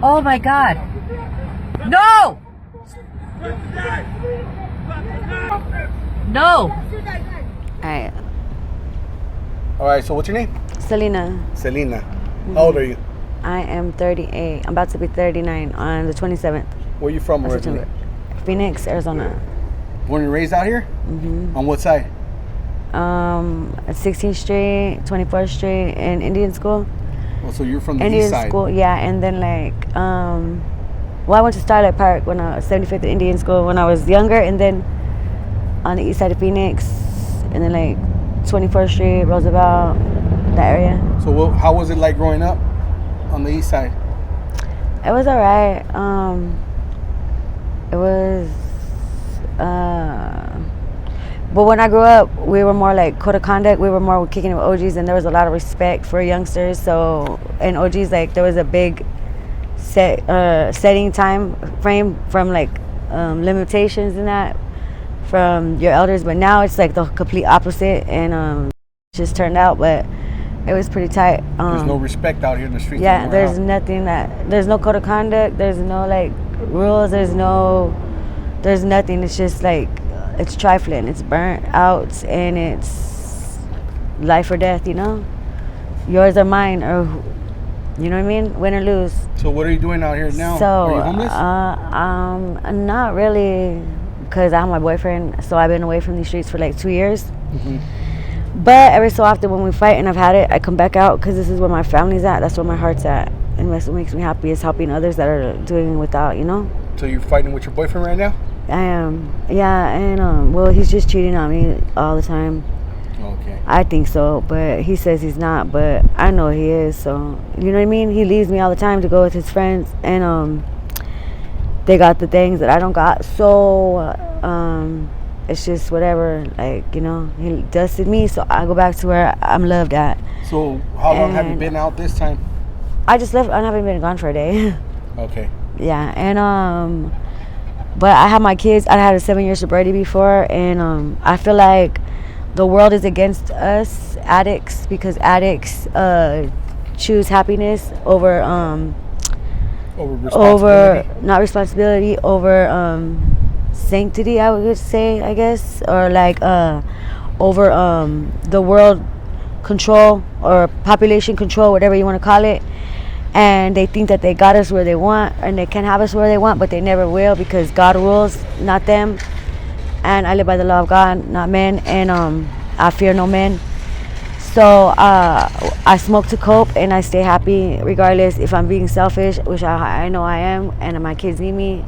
Oh my God. No! No! Alright. Alright, so what's your name? Selena. Selena. How old are you? I am 38. I'm about to be 39 on the 27th. Where are you from of originally? September. Phoenix, Arizona. Born and raised out here? Mm-hmm. On what side? At 16th Street, 24th Street, and Indian School. Oh, so you're from the Indian east side. School, yeah, and then I went to Starlight Park when I was 75th Indian School when I was younger, and then on the east side of Phoenix, and then 24th Street, Roosevelt, that area. So how was it like growing up on the east side? It was alright. It was, but when I grew up, we were more like code of conduct. We were more kicking it with OGs, and there was a lot of respect for youngsters. So, and OGs, there was a big setting time frame from limitations and that from your elders. But now it's the complete opposite, and just turned out. But it was pretty tight. There's no respect out here in the streets. Yeah, anymore, there's nothing there's no code of conduct. There's no rules. There's nothing. It's just it's trifling. It's burnt out, and it's life or death. Yours or mine, or you know what I mean, win or lose. So what are you doing out here now? So are you homeless? Not really, because I have my boyfriend. So I've been away from these streets for 2 years. Mm-hmm. But every so often when we fight and I've had it, I come back out because this is where my family's at. That's where my heart's at. And that's what makes me happy, is helping others that are doing without, So you're fighting with your boyfriend right now? I am. Yeah, and well, he's just cheating on me all the time. Okay. I think so, but he says he's not, but I know he is. So, you know what I mean? He leaves me all the time to go with his friends, and they got the things that I don't got. So, it's just whatever, he dusted me, so I go back to where I'm loved at. So how long have you been out this time? I just left. I haven't been gone for a day. Okay. Yeah, and but I have my kids. I had a 7-year sobriety before, and I feel like the world is against us addicts, because addicts choose happiness over not responsibility, over sanctity, I would say, I guess, or over the world control or population control, whatever you want to call it. And they think that they got us where they want, and they can have us where they want, but they never will, because God rules, not them. And I live by the law of God, not men, and I fear no men. So I smoke to cope, and I stay happy regardless if I'm being selfish, which I know I am, and my kids need me.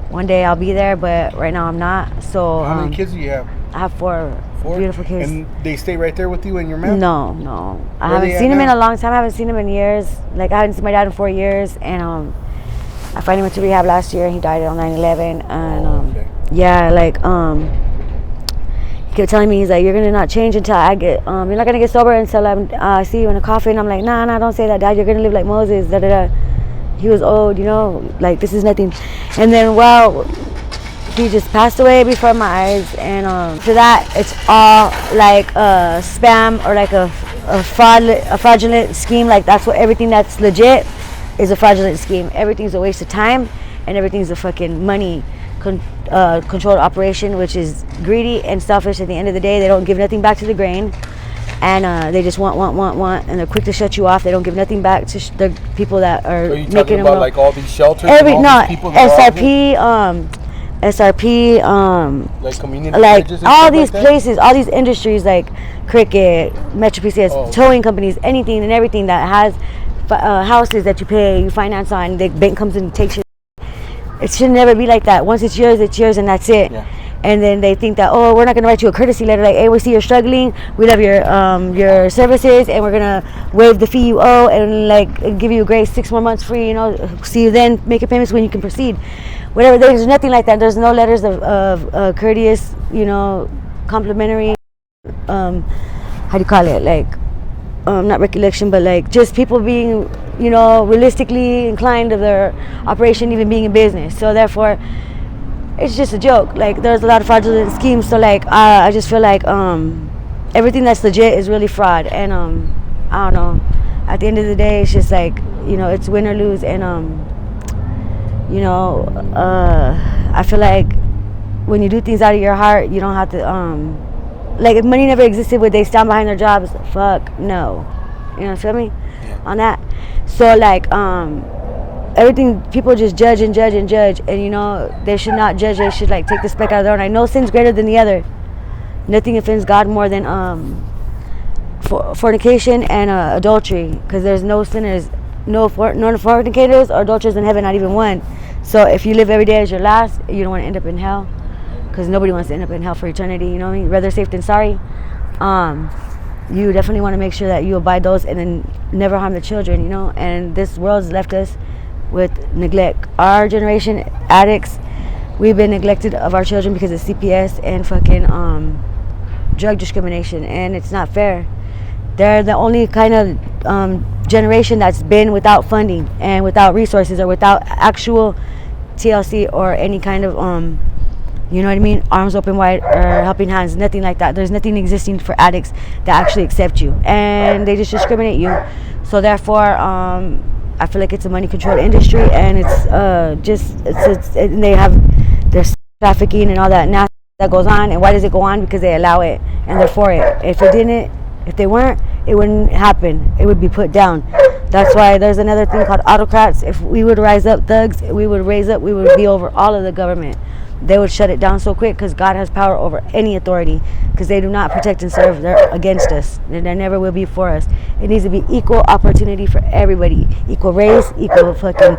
One day I'll be there, but right now I'm not. So how many kids do you have? I have four beautiful kids. And they stay right there with you and your man? No. I haven't seen him in a long time. I haven't seen him in years. I haven't seen my dad in 4 years, and I finally went to rehab last year. He died on 9/11, and okay. Yeah, he kept telling me, he's like, you're gonna not change until I get you're not gonna get sober until I see you in a coffin. I'm like, nah, don't say that, Dad. You're gonna live like Moses. Da da da. He was old, this is nothing. And then, he just passed away before my eyes, and for that, it's all spam, or a fraudulent scheme. That's what everything that's legit is, a fraudulent scheme. Everything's a waste of time, and everything's a fucking money controlled operation, which is greedy and selfish. At the end of the day, they don't give nothing back to the grain. And they just want, and they're quick to shut you off. They don't give nothing back to the people that are you making talking about them. all these shelters? These people SRP, community all these places, all these industries, Cricket, Metro PCS, towing companies, anything and everything that has houses that you pay, you finance on. The bank comes in and takes it. It should never be like that. Once it's yours, and that's it. Yeah. And then they think that, we're not gonna write you a courtesy letter, hey, we see you're struggling, we love your services, and we're gonna waive the fee you owe, and give you a grace 6 more months free. See you then, make your payments when you can proceed. Whatever. There's nothing like that. There's no letters of courteous, complimentary. How do you call it? Not recollection, but just people being, realistically inclined of their operation, even being in business. So therefore, it's just a joke. There's a lot of fraudulent schemes. So I just feel everything that's legit is really fraud. And I don't know. At the end of the day, it's just you know, it's win or lose. And you know, I feel like when you do things out of your heart, you don't have to like, if money never existed, would they stand behind their jobs? Fuck no. You know, feel me on that? So like everything, people just judge and judge and judge, and you know, they should not judge. They should like take the speck out of their own. I know sin's greater than the other. Nothing offends God more than fornication and adultery, because there's no sinners, no fornicators or adulterers in heaven, not even one. So if you live every day as your last, you don't want to end up in hell, because nobody wants to end up in hell for eternity. You know what I mean? Rather safe than sorry. You definitely want to make sure that you abide those, and then never harm the children. You know, and this world's left us with neglect. Our generation, addicts, we've been neglected of our children because of CPS and fucking drug discrimination, and it's not fair. They're the only kind of generation that's been without funding and without resources or without actual TLC or any kind of you know what I mean, arms open wide or helping hands, nothing like that. There's nothing existing for addicts that actually accept you, and they just discriminate you. So therefore I feel like it's a money controlled industry, and it's and they have their trafficking and all that nasty that goes on. And why does it go on? Because they allow it and they're for it. If they weren't, it wouldn't happen. It would be put down. That's why there's another thing called autocrats. If we would rise up, thugs, we would be over all of the government. They would shut it down so quick, because God has power over any authority, because they do not protect and serve. They're against us. There never will be for us. It needs to be equal opportunity for everybody. Equal race, equal fucking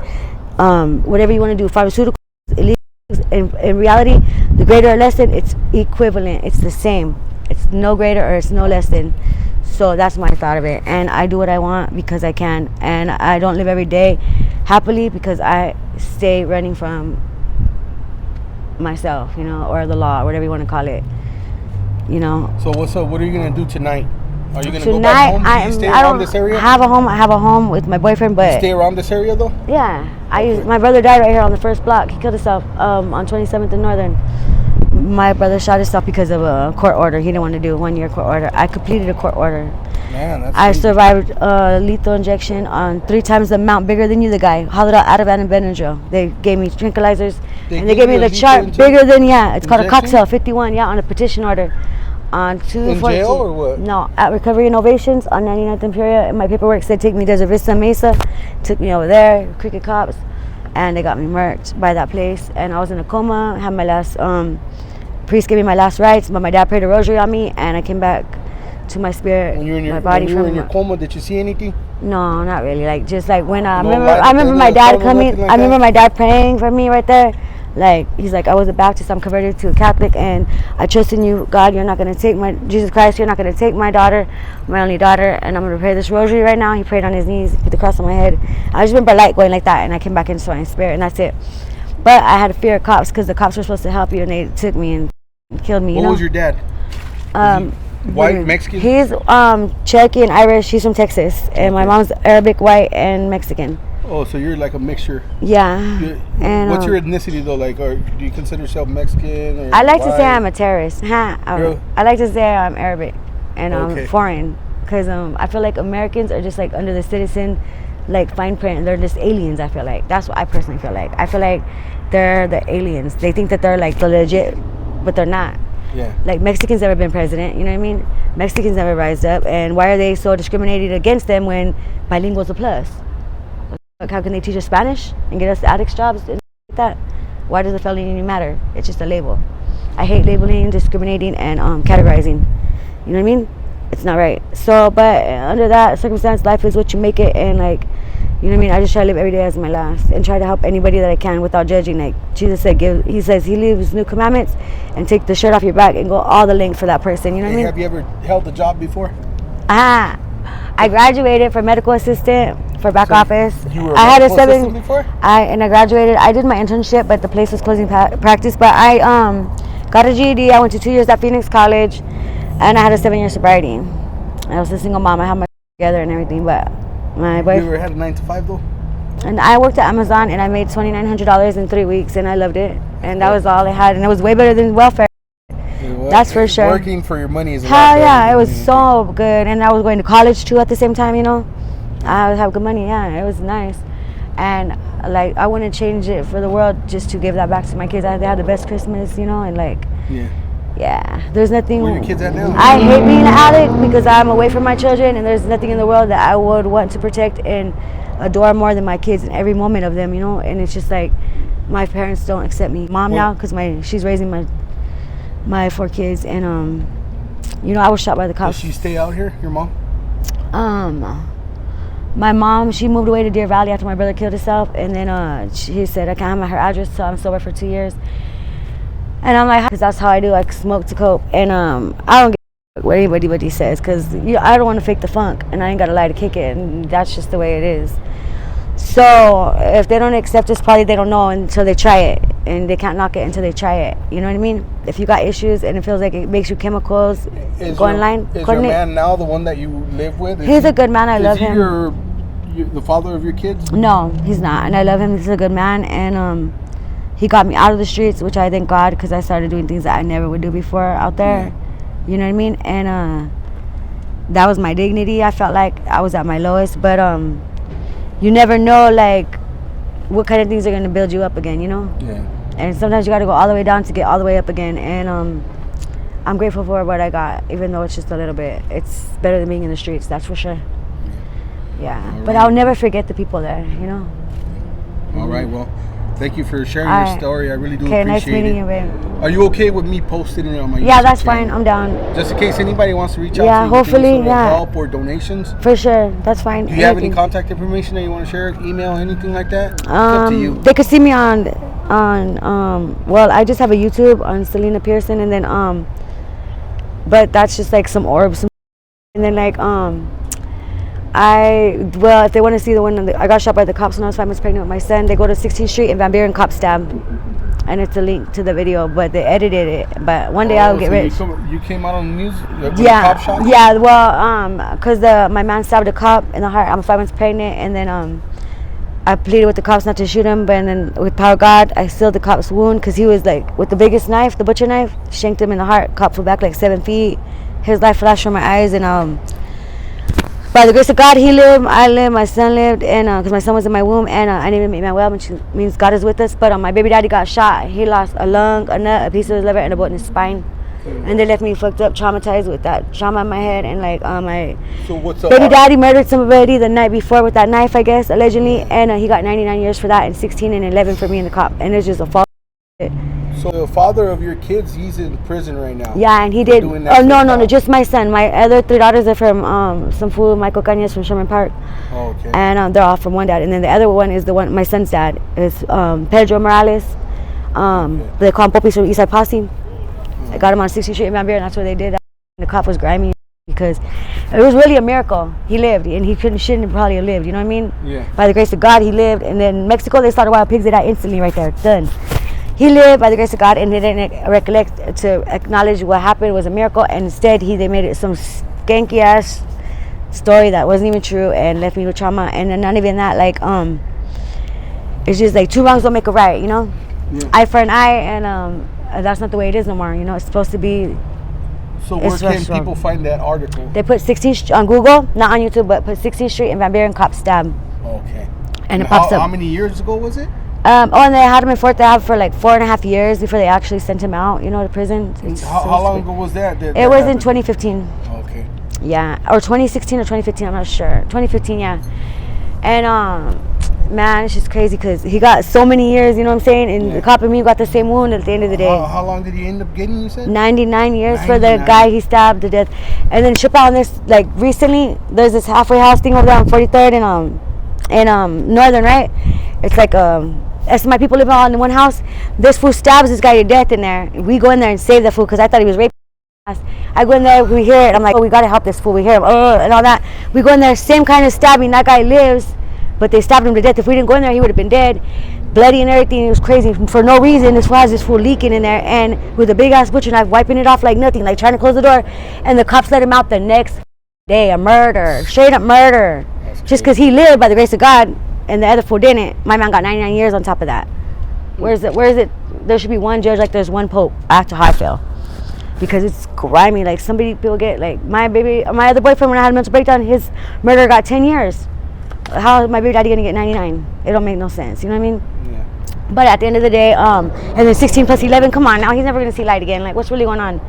whatever you want to do. Pharmaceuticals, illegal. In reality, the greater or less than, it's equivalent. It's the same. It's no greater or it's no less than. So that's my thought of it. And I do what I want because I can. And I don't live every day happily, because I stay running from myself, you know, or the law, whatever you want to call it, you know. So what's up? What are you gonna do tonight? Are you gonna Tonight, go back home? Do you stay around this area? I have a home with my boyfriend, but Stay around this area though? yeah, my brother died right here on the first block. He killed himself on 27th and Northern. My brother shot himself because of a court order. He didn't want to do a 1 year court order. I completed a court order. Man, that's I crazy. survived lethal injection on 3 times the amount bigger than you, the guy. Hollowed out Ativan and Benadryl. They gave me tranquilizers, and they gave me you a the chart lethal bigger than, it's called a injection? cocktail 51, on a petition order. On 214. In jail or what? No, at Recovery Innovations on 99th Imperial. And my paperwork said take me to Vista Mesa. Took me over there, Cricket Cops, and they got me murked by that place. And I was in a coma, had my last, priest gave me my last rites, but my dad prayed a rosary on me, and I came back to my spirit, When you were in my body when you were from in your coma, did you see anything? No, not really. Like, just like when I No remember, light I remember in my the dad tunnel, coming. nothing like I remember that? my dad praying for me right there. Like, he's like, I was a Baptist, I'm converted to a Catholic, and I trust in you, God. You're not gonna take Jesus Christ. You're not gonna take my daughter, my only daughter, and I'm gonna pray this rosary right now. He prayed on his knees, put the cross on my head. I just remember light going like that, and I came back into my spirit, and that's it. But I had a fear of cops, because the cops were supposed to help you, and they took me and killed me. You What know? was your dad? White, Mexican? He's Cherokee and Irish. He's from Texas, and my mom's Arabic, white, and Mexican. Oh, so you're like a mixture. Yeah. And What's your ethnicity though? Like, or do you consider yourself Mexican? Or I like to say white? I'm a terrorist. I like to say I'm Arabic and I'm foreign, because I feel like Americans are just like under the citizen, like fine print. They're just aliens. I feel like that's what I personally feel like. I feel like they're the aliens. They think that they're like the legit, but they're not. Yeah. Like, Mexicans never been president, you know what I mean? Mexicans never rised up, and why are they so discriminated against them when bilingual's a plus? Like, how can they teach us Spanish and get us addicts jobs and like that? Why does the felony even matter? It's just a label. I hate labeling, discriminating, and categorizing. You know what I mean? It's not right. So, but under that circumstance, life is what you make it, and like, you know what I mean? I just try to live every day as my last, and try to help anybody that I can without judging. Like Jesus said, he says he leaves new commandments, and take the shirt off your back and go all the length for that person. You know what I mean? Have you ever held a job before? I graduated for medical assistant for back office. You were I had a medical 7 assistant before? I graduated. I did my internship, but the place was closing practice. But I got a GED. I went to 2 years at Phoenix College, and I had a 7-year sobriety. I was a single mom. I had my together and everything, but my boyfriend. You ever had a 9 to 5 though? And I worked at Amazon, and I made $2,900 in 3 weeks, and I loved it. And that was all I had, and it was way better than welfare. That's for sure. Working for your money is a lot Hell better yeah, than it was anything. so good. And I was going to college too at the same time, you know. I have good money. Yeah, it was nice, and like I wouldn't change it for the world just to give that back to my kids. They had the best Christmas, you know, and like. Yeah. Yeah, there's nothing. Where your kids at now? I hate being an addict because I'm away from my children, and there's nothing in the world that I would want to protect and adore more than my kids in every moment of them, you know. And it's just like my parents don't accept me, mom now, because she's raising my 4 kids, and you know, I was shot by the Does cops. she stay out here, your mom? My mom, she moved away to Deer Valley after my brother killed himself, and then she said I can't have her address, so I'm sober for 2 years. And I'm like, because that's how I do. I smoke to cope, and I don't give what anybody says, because I don't want to fake the funk, and I ain't got to lie to kick it, and that's just the way it is. So if they don't accept us, probably they don't know until they try it, and they can't knock it until they try it. You know what I mean? If you got issues and it feels like it makes you chemicals, go in line. Is your man now the one that you live with? He's a good man. I love him. The father of your kids? No, he's not, and I love him. He's a good man, and he got me out of the streets, which I thank God, because I started doing things that I never would do before out there. Yeah. You know what I mean? And that was my dignity. I felt like I was at my lowest, but you never know, like, what kind of things are going to build you up again, you know? Yeah. And sometimes you got to go all the way down to get all the way up again. And I'm grateful for what I got, even though it's just a little bit. It's better than being in the streets, that's for sure. Yeah. All But right. I'll never forget the people there, you know? All right, well, thank you for sharing All your right. story. I really do Okay, appreciate nice meeting it. you, babe. Are you okay with me posting it on my Yeah, YouTube that's channel? fine. I'm down. Just in case anybody wants to reach out Yeah, to you, hopefully, for yeah. help or donations. For sure. That's fine. Do you have any Anything. contact information that you want to share? Email, anything like that? It's up to you. They could see me on well, I just have a YouTube on Selena Pearson, and then but that's just like some orbs, and then like if they want to see the one I got shot by the cops when I was 5 months pregnant with my son, they go to 16th Street in Van Buren, cop stab, and it's a link to the video, but they edited it. But one day I'll get rich. You came out on the news? With Yeah, the cop shot? yeah. Well, cause my man stabbed a cop in the heart. I'm 5 months pregnant, and then I pleaded with the cops not to shoot him, but then with power of God, I sealed the cop's wound, because he was like with the biggest knife, the butcher knife, shanked him in the heart. Cop flew back like 7 feet. His life flashed from my eyes, and by the grace of God, he lived, I lived, my son lived, and because my son was in my womb, and I named him Emmanuel, which means God is with us. But my baby daddy got shot. He lost a lung, a nut, a piece of his liver, and a bone in his spine. And they left me fucked up, traumatized with that trauma in my head, and like my So what's up? baby daddy murdered somebody the night before with that knife, I guess, allegedly, and he got 99 years for that, and 16 and 11 for me and the cop, and it's just a false. So the father of your kids, he's in prison right now. Yeah, and he For did. doing that Oh to no, the no, no, cop. just my son. My other 3 daughters are from some fool Michael Cañas from Sherman Park, Oh, okay. and they're all from one dad, and then the other one is the one my son's dad is Pedro Morales. They call him Popis from Eastside Posse. I got him on 60th Street in Van Buren. That's where they did that. The cop was grimy because it was really a miracle. He lived, and he shouldn't have probably have lived. You know what I mean? Yeah. By the grace of God, he lived. And then Mexico, they started wild pigs. They died instantly right there. Done. He lived by the grace of God, and they didn't recollect to acknowledge what happened was a miracle. And instead, they made it some skanky ass story that wasn't even true and left me with trauma. And then not even that, like it's just like 2 wrongs don't make a right. You know, Yeah. eye for an eye, and that's not the way it is no more. You know, it's supposed to be. So where It's can restaurant. people find that article? They put 16th on Google, not on YouTube, but put 16th Street in Van Buren, cop stab, Okay. and it pops How up. many years ago was it? And they had him in Fort Ave for like 4.5 years before they actually sent him out, you know, to prison. How long ago was that? It was in 2015. Okay. Yeah, or 2016 or 2015, I'm not sure. 2015, yeah. And man, it's just crazy because he got so many years, you know what I'm saying? And the cop and me got the same wound at the end of the day. How long did he end up getting, you said? 99 years for the 99. guy he stabbed to death. And then Chappelle on this, like recently, there's this halfway house thing over there on 43rd in Northern, right? It's like as my people living all in one house. This fool stabs this guy to death in there. We go in there and save the fool because I thought he was raping us. I go in there, we hear it. I'm like, oh, we gotta help this fool. We hear him, and all that. We go in there, same kind of stabbing. That guy lives, but they stabbed him to death. If we didn't go in there, he would have been dead, bloody and everything. It was crazy for no reason. This fool has this fool leaking in there, and with a big ass butcher knife, wiping it off like nothing, like trying to close the door. And the cops let him out the next day. A murder, straight up murder, just because he lived by the grace of God, and the other fool didn't. My man got 99 years on top of that. Where is it? There should be one judge like there's one pope. That's how I feel. Because it's grimy. Like people get like my other boyfriend when I had a mental breakdown, his murder got 10 years. how is my baby daddy gonna get 99? It don't make no sense. You know what I mean? Yeah. But at the end of the day, and then 16 plus 11, come on now, he's never gonna see light again. Like, what's really going on?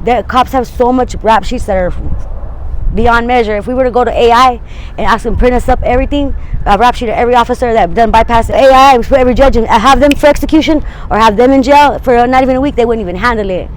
The cops have so much rap sheets that are beyond measure. If we were to go to AI and ask them print us up everything, a rap sheet of every officer that done bypass AI, and put every judge and have them for execution or have them in jail for not even a week, they wouldn't even handle it.